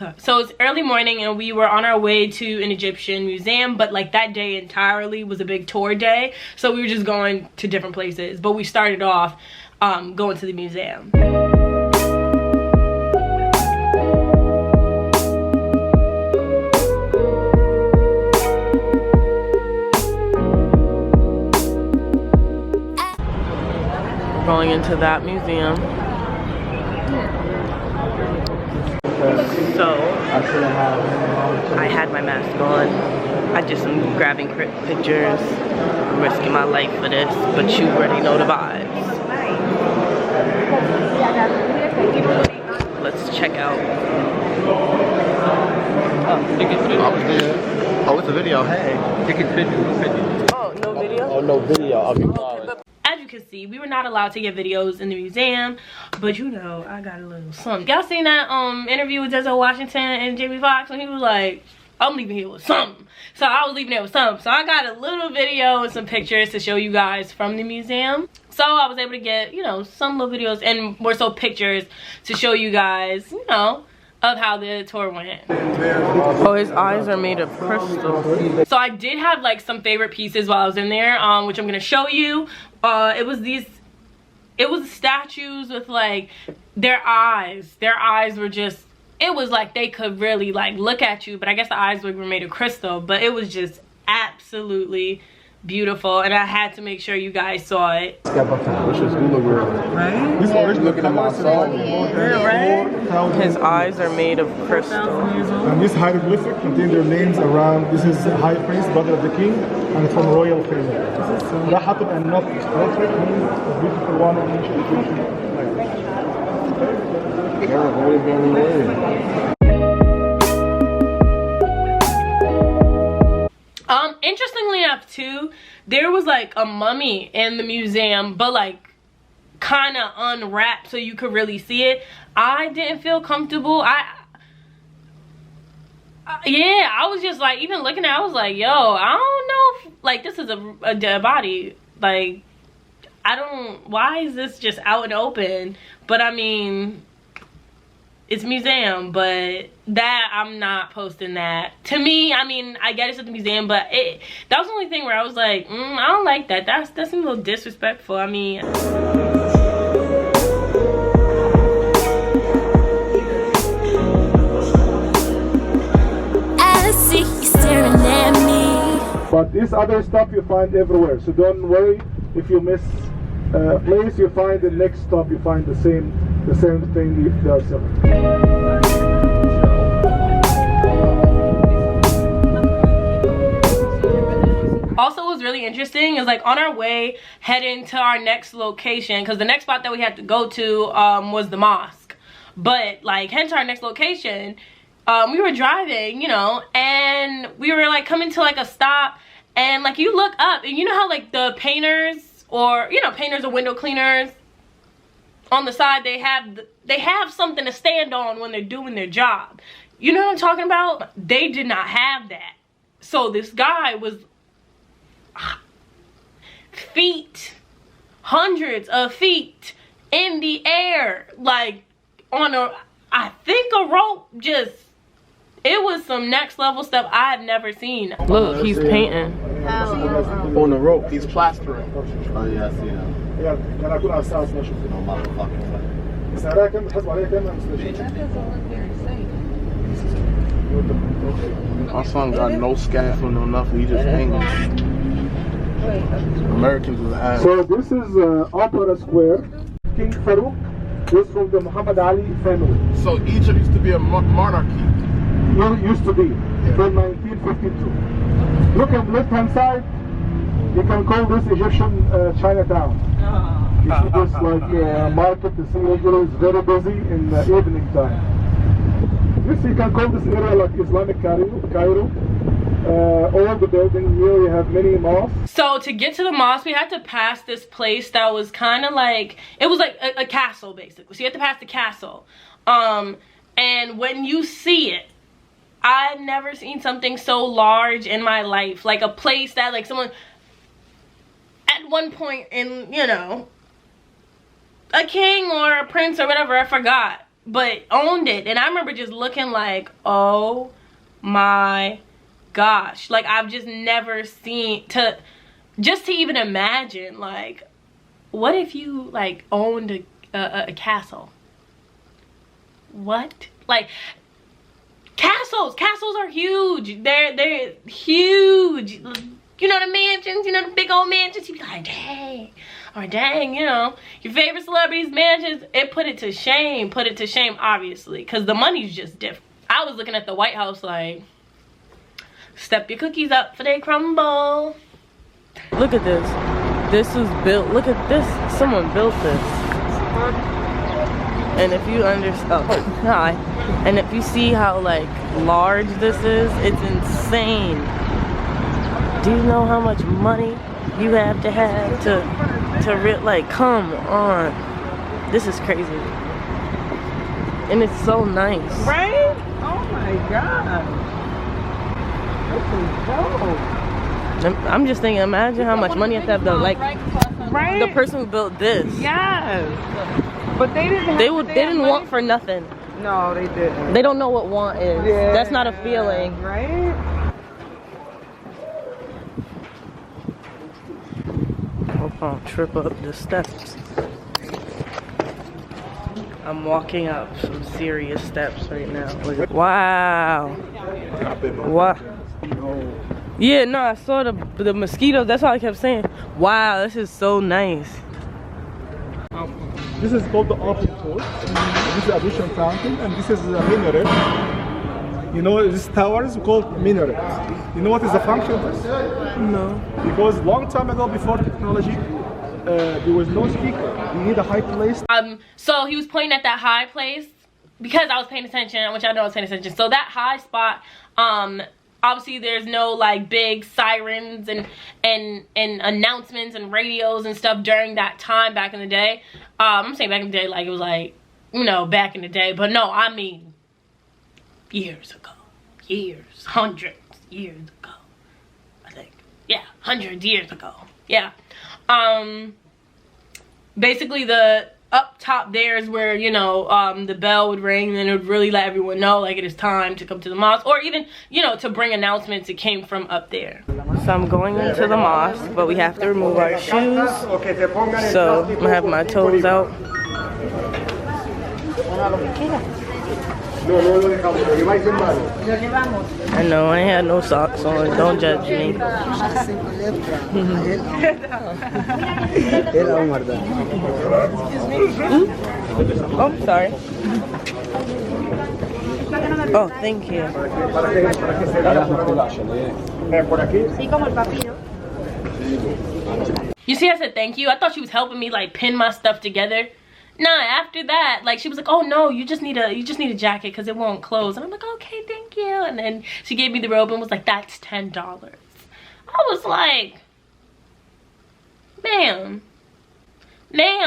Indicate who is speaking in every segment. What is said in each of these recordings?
Speaker 1: So it's early morning and we were on our way to an Egyptian museum, but like that day entirely was a big tour day, so we were just going to different places, but we started off going to the museum. Going into that museum. So I had my mask on. I just am grabbing pictures, risking my life for this, but you already know the vibes. Let's check out.
Speaker 2: Oh, it's a video. Hey.
Speaker 1: Oh, no video?
Speaker 2: Oh, no video. Okay.
Speaker 1: As you can see, we were not allowed to get videos in the museum, but you know, I got a little something. Y'all seen that interview with Denzel Washington and Jamie Foxx when he was like, I'm leaving here with something. So I was leaving there with something. So I got a little video and some pictures to show you guys from the museum. So I was able to get, you know, some little videos and more so pictures to show you guys, you know, of how the tour went. Oh, his eyes are made of crystal. So I did have like some favorite pieces while I was in there, which I'm gonna show you. It was statues with like their eyes were just, it was like they could really like look at you, but I guess the eyes were made of crystal, but it was just absolutely beautiful, and I had to make sure you guys saw it. Right?
Speaker 2: Looking at my song.
Speaker 1: Right? His eyes are made of crystal.
Speaker 3: And this hieroglyphic contains their names around. This is high priest, brother of the king, and it's from royal family. Rahatib and Nut means a beautiful one of ancient Egyptian language.
Speaker 1: Interestingly enough too, there was like a mummy in the museum, but like kind of unwrapped so you could really see it. I didn't feel comfortable. Yeah, I was just like, even looking at it, I was like, yo, I don't know if, like, this is a dead body. Like, why is this just out and open? But I mean, it's museum, but that, I'm not posting that. To me, I mean, I get it's at the museum, but that was the only thing where I was like, I don't like that. That's a little disrespectful. I mean,
Speaker 4: I see you staring at me.
Speaker 3: But this other stuff you find everywhere, so don't worry if you miss a place. You find the next stop, you find the same thing if they are similar.
Speaker 1: also what was really interesting is like on our way heading to our next location, because the next spot that we had to go to was the mosque, but like heading to our next location, we were driving, you know, and we were like coming to like a stop, and like you look up and you know how like the painters, or you know, painters or window cleaners on the side, they have something to stand on when they're doing their job. You know what I'm talking about? They did not have that. So this guy was feet, hundreds of feet in the air, like on I think a rope. Just, it was some next level stuff I have never seen. Look, he's painting.
Speaker 2: On the rope, he's plastering. Oh yeah, I see him. Our son got no scaffolding or nothing, he just hanging. Americans was ass.
Speaker 3: So this is Opera Square. King Farouk was from the Muhammad Ali family.
Speaker 2: So Egypt used to be a monarchy.
Speaker 3: It used to be, from 1952. Look at the left hand side, you can call this Egyptian Chinatown. You see this like market, the single is very busy in the evening time. This, you can call this area like Islamic Cairo. All the buildings here, you have many mosques.
Speaker 1: So to get to the mosque, we had to pass this place that was kind of like, it was like a castle basically. So you had to pass the castle. And when you see it, I've never seen something so large in my life. Like a place that like someone, at one point in, you know, a king or a prince or whatever, I forgot, but owned it. And I remember just looking like, oh my gosh, like I've just never seen, to even imagine, like, what if you like owned a castle? What? Like, castles are huge. They're huge. You know, the mansions, you know, the big old mansions. You'd be like, dang, or dang, you know, your favorite celebrities' mansions. It put it to shame, obviously, because the money's just different. I was looking at the White House like, step your cookies up for they crumble. Look at this. This was built, look at this. Someone built this. And if you understand, oh, hi. And if you see how like large this is, it's insane. Do you know how much money you have to like, come on. This is crazy. And it's so nice.
Speaker 5: Right? Oh my God. This is dope.
Speaker 1: I'm just thinking, imagine how much money you have to, like,
Speaker 5: Right?
Speaker 1: the person who built this.
Speaker 5: Yes. But they didn't have
Speaker 1: They didn't want for nothing.
Speaker 5: No, they didn't.
Speaker 1: They don't know what want is.
Speaker 5: Yeah,
Speaker 1: that's not a feeling.
Speaker 5: Right?
Speaker 1: Hope I don't trip up the steps. I'm walking up some serious steps right now. Wow. Wow. Yeah, no, I saw the mosquitoes. That's all I kept saying. Wow, this is so nice.
Speaker 3: This is called the option pool. This is addition fountain, and this is a minaret. You know, this tower is called minaret. You know what is the function of this?
Speaker 1: No.
Speaker 3: Because long time ago, before technology, there was no speaker. You need a high place.
Speaker 1: So he was pointing at that high place because I was paying attention, which I know I was paying attention. So that high spot, obviously there's no like big sirens and announcements and radios and stuff during that time back in the day. I'm saying back in the day like it was like, you know, back in the day, but no, I mean years ago. Hundreds years ago, I think. Yeah, hundreds years ago. Yeah. Basically the up top there is where, you know, the bell would ring, and then it would really let everyone know like it is time to come to the mosque, or even, you know, to bring announcements. It came from up there. So I'm going into the mosque, but we have to remove our shoes, so I'm gonna have my toes out. I know, I ain't had no socks on, don't judge me. Oh, sorry. Oh, thank you. You see, I said thank you. I thought she was helping me like pin my stuff together. Nah, after that, like she was like, oh no, you just need a jacket because it won't close. And I'm like, okay, thank you. And then she gave me the robe and was like, that's $10. I was like, ma'am,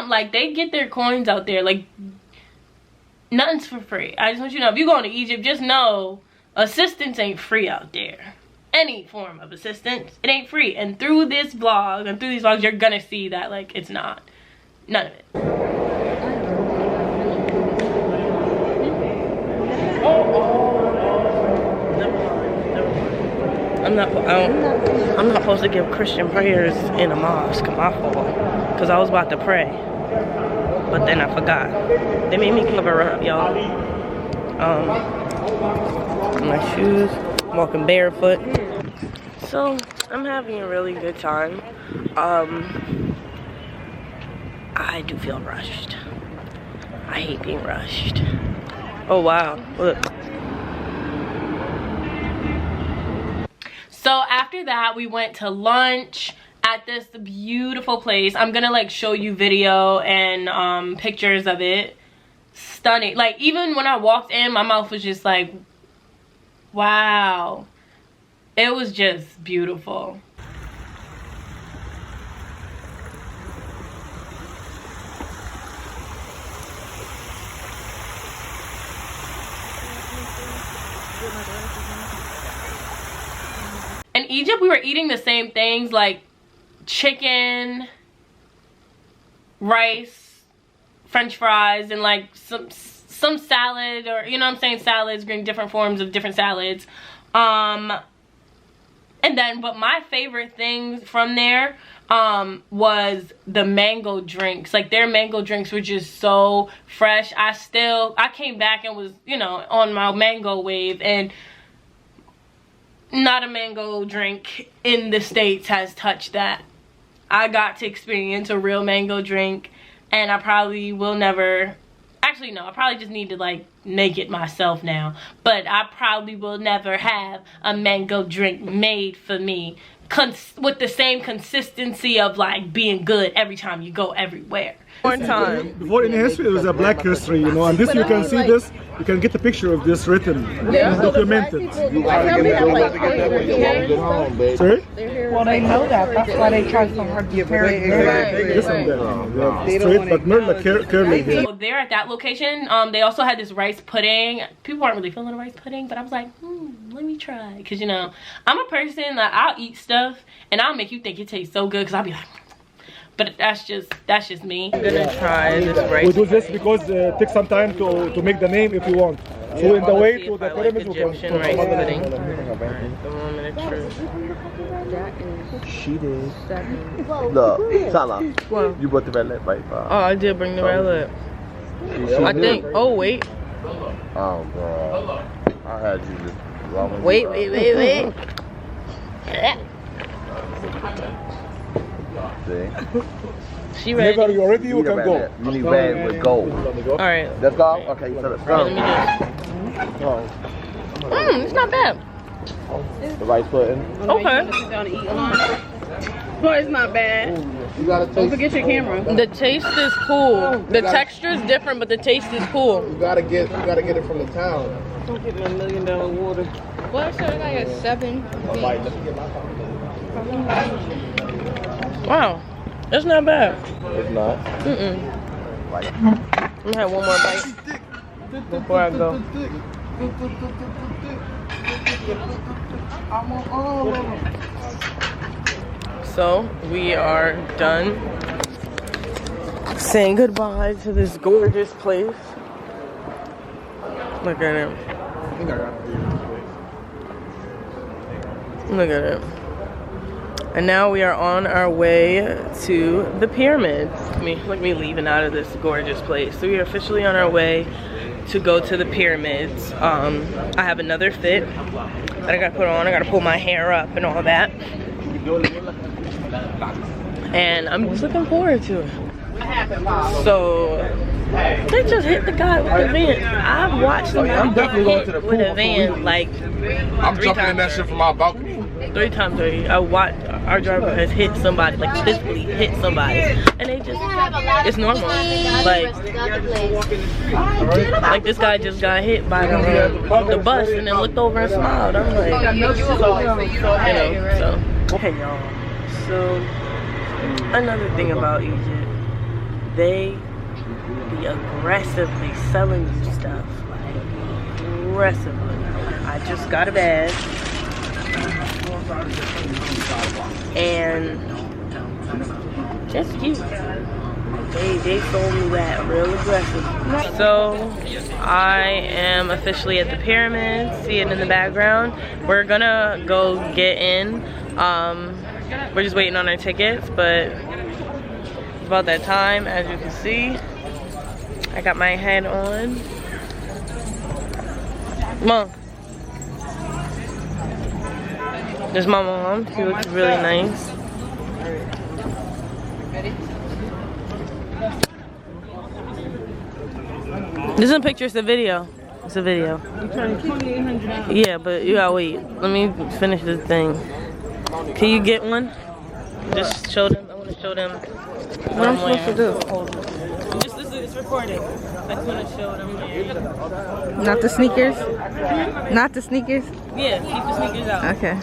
Speaker 1: like they get their coins out there. Like nothing's for free. I just want you to know, if you're going to Egypt, just know assistance ain't free out there. Any form of assistance, it ain't free. And through this vlog and through these vlogs, you're gonna see that like it's not. None of it. I'm not supposed to give Christian prayers in a mosque. My fault, because I was about to pray, but then I forgot. They made me cover up, y'all. My shoes. I'm walking barefoot. So I'm having a really good time. I do feel rushed. I hate being rushed. Oh wow, look. So after that, we went to lunch at this beautiful place. I'm gonna like show you video and pictures of it. Stunning. Like even when I walked in, my mouth was just like, wow. It was just beautiful. In Egypt, we were eating the same things like chicken, rice, French fries, and like some some salad, or you know what I'm saying, salads, getting different forms of different salads. And then, but my favorite things from there was the mango drinks. Like, their mango drinks were just so fresh. I came back and was, you know, on my mango wave, and not a mango drink in the States has touched that. I got to experience a real mango drink, and I probably will never, actually no, I probably just need to like make it myself now, but I probably will never have a mango drink made for me with the same consistency of like being good every time you go everywhere.
Speaker 5: One time.
Speaker 3: Before in history, it was a black history, you know, and this you can see this, you can get a picture of this written, documented. Sorry?
Speaker 5: Well, they know that. That's why they try so hard to prepare it.
Speaker 3: This one there. Straight, but not like curly hair.
Speaker 1: So there at that location, they also had this rice pudding. People aren't really feeling the rice pudding, but I was like, let me try. Because, you know, I'm a person that I'll eat stuff and I'll make you think it tastes so good, because I'll be like, but that's just me.
Speaker 5: I'm gonna try this rice.
Speaker 3: We do this because it takes some time to make the name if you want. So in the way to the pyramid, we can
Speaker 5: Egyptian rice pudding. The moment of truth.
Speaker 2: She did. Look, Sala, you brought the red lip, right?
Speaker 5: Oh, I did bring the red lip. I think. Oh wait.
Speaker 2: Oh, bro. I had you just.
Speaker 5: Wait.
Speaker 2: See?
Speaker 5: She ready?
Speaker 3: Whenever you're ready, you can go.
Speaker 2: You need red with gold.
Speaker 5: Alright.
Speaker 2: Let's go? Okay, so let's go.
Speaker 5: Let me just. It's not bad.
Speaker 2: The rice pudding.
Speaker 5: Okay.
Speaker 6: Well, it's not bad.
Speaker 2: You gotta
Speaker 6: Don't
Speaker 2: taste.
Speaker 6: forget your camera.
Speaker 5: The taste is cool. The texture is different, but the taste is cool.
Speaker 2: You gotta get it from the town.
Speaker 6: Don't get me $1 million water. Well, so I got 7.
Speaker 5: Wow. It's not bad.
Speaker 2: It's not.
Speaker 5: I'm gonna have one more bite before I go. So we are done saying goodbye to this gorgeous place. Look at it. Look at it. And now we are on our way to the pyramids. Look at me leaving out of this gorgeous place. So we are officially on our way to go to the pyramids. I have another fit that I gotta put on. I gotta pull my hair up and all that. And I'm just looking forward to it. So they just hit the guy with the van. I've watched them.
Speaker 2: I'm definitely going to the pool
Speaker 5: with a van like
Speaker 2: I'm jumping in that shit from my balcony.
Speaker 5: 3 times already. I watched our driver has hit somebody, like physically hit somebody, and they just, it's normal. Like this guy just got hit by the bus and then looked over and smiled. I'm like, you know, so hey y'all. So another thing about Egypt, they be aggressively selling you stuff, like aggressively. I just got a bag. And just cute. They sold me that real aggressive. So I am officially at the pyramids. See it in the background. We're gonna go get in. We're just waiting on our tickets, but it's about that time. As you can see, I got my head on. Mom. There's my mom. She looks really nice. This isn't a picture, it's a video. It's a video. Yeah, but you gotta wait. Let me finish this thing. Can you get one? Just show them. I want to show them what I'm supposed to do. Just it's recording. I just want to show them.
Speaker 6: Not the sneakers? Not the sneakers?
Speaker 5: Yeah, keep the sneakers out.
Speaker 6: Okay.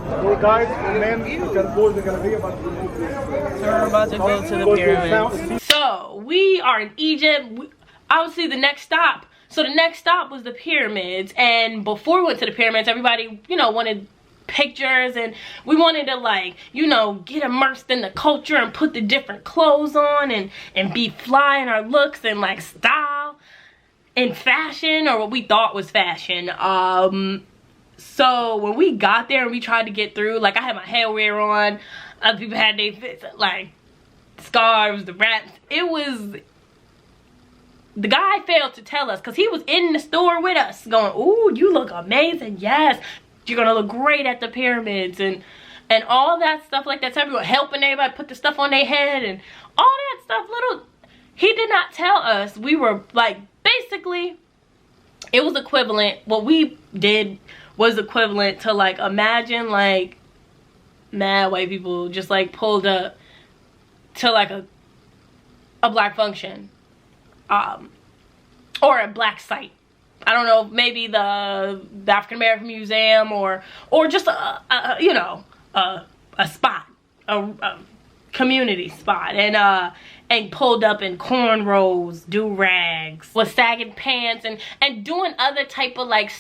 Speaker 3: So guys, and then you can go, they're gonna be about to move this.
Speaker 5: So we're about to go to the pyramids.
Speaker 1: So we are in Egypt. Obviously the next stop. So the next stop was the pyramids, and before we went to the pyramids, everybody, you know, wanted pictures, and we wanted to, like, you know, get immersed in the culture and put the different clothes on and be fly in our looks and like style. in fashion, or what we thought was fashion. So when we got there and we tried to get through, like I had my hairwear on, other people had their fits, like scarves, the wraps. It was, the guy failed to tell us, because he was in the store with us going, ooh, you look amazing, yes, you're gonna look great at the pyramids, and all that stuff like that. So everyone helping everybody put the stuff on their head and all that stuff. He did not tell us. We were like, basically it was equivalent, what we did was equivalent to, like, imagine like mad white people just like pulled up to like a black function, or a black site. I don't know, maybe the African American Museum, or just a you know, a spot, a community spot, and pulled up in cornrows, do-rags, with sagging pants, and doing other type of like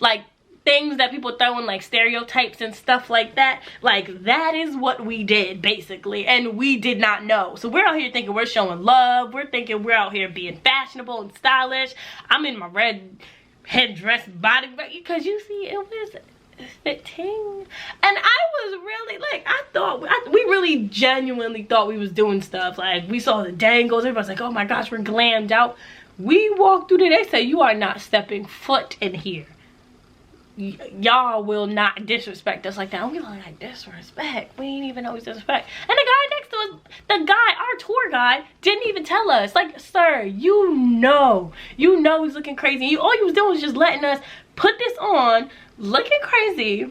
Speaker 1: like things that people throw in, like stereotypes and stuff like that. Like, that is what we did basically, and we did not know. So we're out here thinking we're showing love, we're thinking we're out here being fashionable and stylish. I'm in my red headdress body, because you see, it was fitting, and I was really like, I thought we really genuinely thought we was doing stuff. Like, we saw the dangles, everybody's like, oh my gosh, we're glammed out. We walked through there, they said, you are not stepping foot in here. Y'all will not disrespect us like that. And we were like, disrespect? We ain't even know he's disrespect. And the guy next to us, our tour guide, didn't even tell us. Like, sir, you know he's looking crazy. All you was doing was just letting us put this on, looking crazy.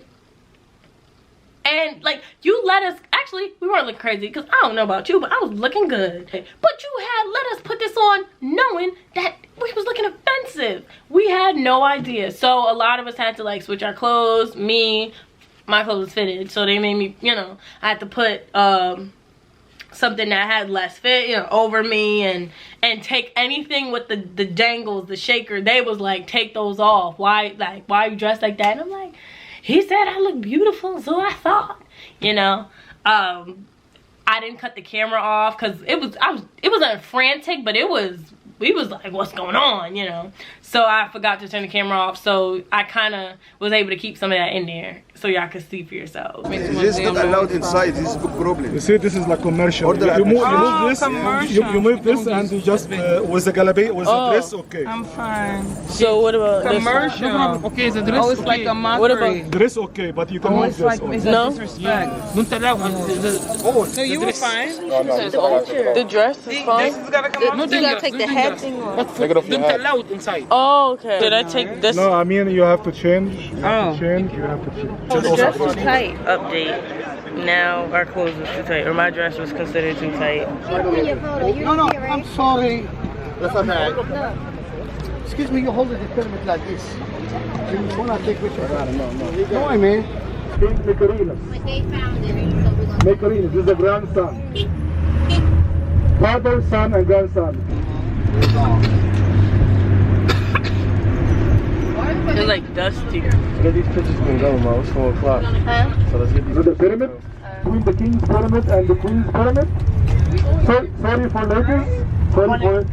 Speaker 1: And like, you let us, actually we weren't looking crazy, because I don't know about you, but I was looking good. But you had let us put this on knowing that we was looking offensive. We had no idea. So a lot of us had to like switch our clothes. My clothes was fitted, so they made me, you know, I had to put something that had less fit, you know, over me, and take anything with the dangles, the shaker. They was like, take those off. Why you dressed like that? And I'm like, he said I look beautiful, so I thought, you know. I didn't cut the camera off, because it wasn't frantic, but we was like, what's going on, you know. So I forgot to turn the camera off, so I kind of was able to keep some of that in there so y'all could see for yourselves.
Speaker 2: This is not allowed inside. This is a big problem.
Speaker 3: You see, this is like commercial. You move this, you move this, and you just with the galabi, with the dress, okay.
Speaker 6: I'm fine.
Speaker 5: So what about
Speaker 6: commercial? Okay, the dress. Oh, it's like a mockery.
Speaker 5: What about
Speaker 3: dress? Okay, but you can move this.
Speaker 6: Like, it's no disrespect. Don't allow. So you were fine.
Speaker 5: The dress is fine.
Speaker 6: This is gonna come off.
Speaker 7: You gotta take the hat thing off.
Speaker 6: Don't allow it inside.
Speaker 5: Oh, okay. Did I take this?
Speaker 3: No, I mean, you have to change. You have to change.
Speaker 7: Oh, the dress is tight.
Speaker 5: Update. Now our clothes was too tight, or my dress was considered too tight.
Speaker 8: No, I'm sorry. That's okay. No. Excuse me, you hold the pyramid like this. You want to take pictures? No, I mean.
Speaker 3: Macarinas.
Speaker 7: They found it, so we're gonna...
Speaker 3: Macarinas, this is the grandson. Father, son, and grandson.
Speaker 5: It's like dusty.
Speaker 2: Let's get these pictures been going, man. It's 4 o'clock.
Speaker 7: Huh?
Speaker 2: So let's get these.
Speaker 3: So the pyramid, between the king's pyramid and the queen's pyramid. Sorry for ladies. Sorry for it.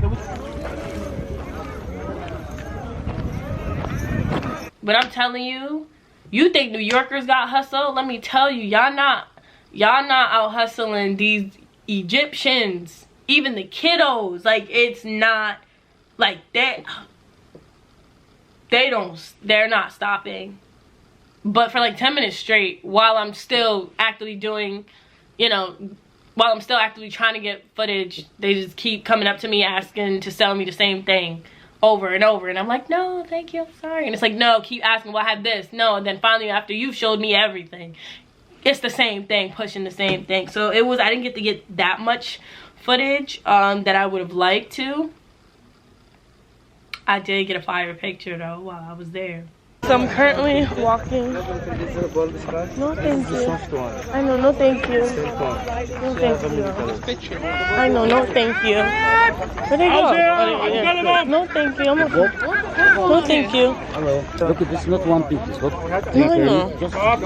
Speaker 1: But I'm telling you, you think New Yorkers got hustle? Let me tell you, y'all not out hustling these Egyptians, even the kiddos. Like, it's not like that. They're not stopping. But for like 10 minutes straight, while I'm still actively doing, you know, while I'm still actively trying to get footage, they just keep coming up to me asking to sell me the same thing over and over. And I'm like, no, thank you, I'm sorry. And it's like, no, keep asking, well, I have this. No, and then finally after you've showed me everything, it's the same thing, pushing the same thing. So it was, I didn't get to get that much footage that I would have liked to. I did get a fire picture though while I was there.
Speaker 5: So I'm currently walking. No, thank you. I know, no, thank you. No, thank you. I know, no, thank you. Where they go? No, thank you. I'm okay. No, thank you.
Speaker 9: Hello. Look at this, not one piece. Look.
Speaker 5: No.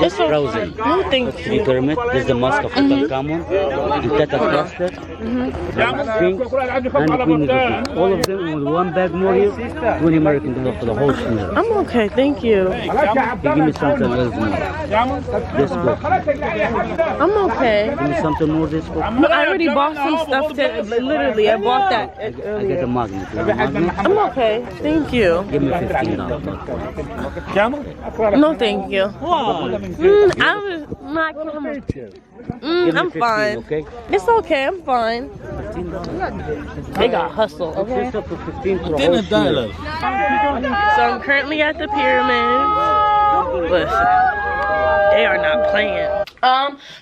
Speaker 9: Just frozen.
Speaker 5: No, thank you.
Speaker 9: Pyramid. This is the Mosque of Tutankhamun. Untitled Chapter. Sphinx. And the Queen of the all of them with one bag more here. 20 American dollars for the whole smear.
Speaker 5: I'm okay, thank you.
Speaker 9: They give me something else more. This book.
Speaker 5: I'm okay.
Speaker 9: Give me something more this book.
Speaker 5: I already bought some stuff literally, I bought that
Speaker 9: I
Speaker 5: earlier.
Speaker 9: get a magnet. You want a magnet?
Speaker 5: I'm okay, thank you.
Speaker 9: Give me $15.
Speaker 5: No, thank you. I was not I'm fine.
Speaker 9: Okay?
Speaker 5: It's okay, I'm fine. They got hustle, okay?
Speaker 9: Just up to 15 for a whole smear.
Speaker 5: So I'm currently at the pyramids. Listen, they are not playing.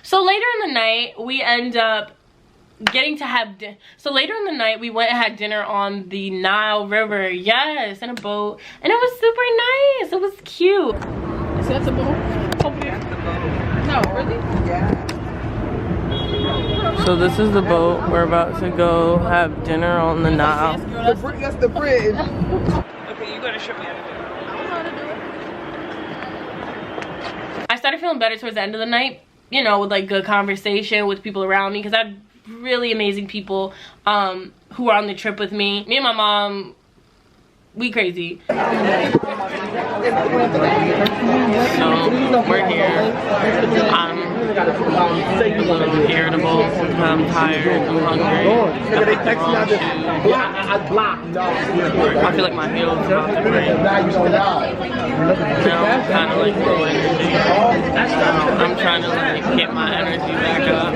Speaker 5: So later in the night, we end up getting to have so later in the night we went and had dinner on the Nile River. Yes, in a boat, and it was super nice. It was cute.
Speaker 6: Is that the boat over there? No, really? Yeah.
Speaker 5: So this is the boat. We're about to go have dinner on the Nile.
Speaker 6: That's the bridge.
Speaker 5: Okay, you gotta show me how to do it. I started feeling better towards the end of the night, you know, with like good conversation with people around me, because I had really amazing people who were on the trip with me. Me and my mom, we crazy. So we're here. I'm irritable, I'm tired, I'm hungry. I feel like my heels are about to break. Now I'm kind of like low energy. I'm trying to like get my energy back up.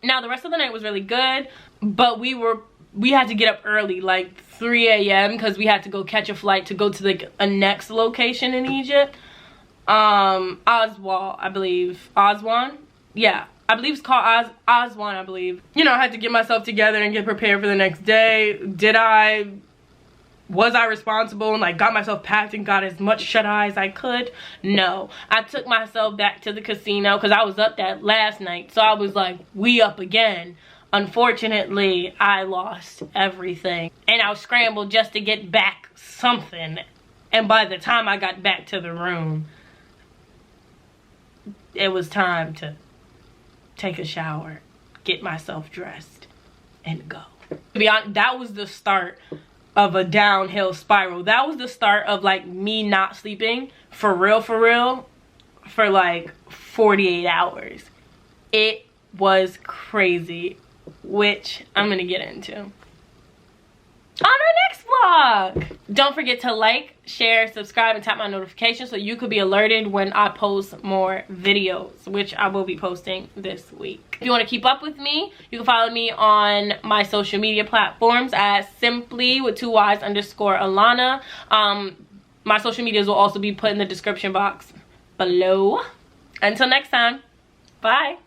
Speaker 5: Now the rest of the night was really good, but we had to get up early, like 3 a.m. because we had to go catch a flight to go to like a next location in Egypt. Aswan, I believe. Aswan? Yeah, I believe it's called Aswan, I believe. You know, I had to get myself together and get prepared for the next day. Was I responsible and like got myself packed and got as much shut-eye as I could? No. I took myself back to the casino because I was up that last night. So I was like, we up again. Unfortunately, I lost everything. And I was scrambled just to get back something. And by the time I got back to the room, it was time to take a shower, get myself dressed, and go. To be honest, that was the start of a downhill spiral. That was the start of like me not sleeping for real for like 48 hours. It was crazy, which I'm gonna get into on our next vlog. Don't forget to like, share, subscribe, and tap my notifications so you could be alerted when I post more videos, which I will be posting this week. If you want to keep up with me, you can follow me on my social media platforms at simply_alana. My social medias will also be put in the description box below. Until next time, bye.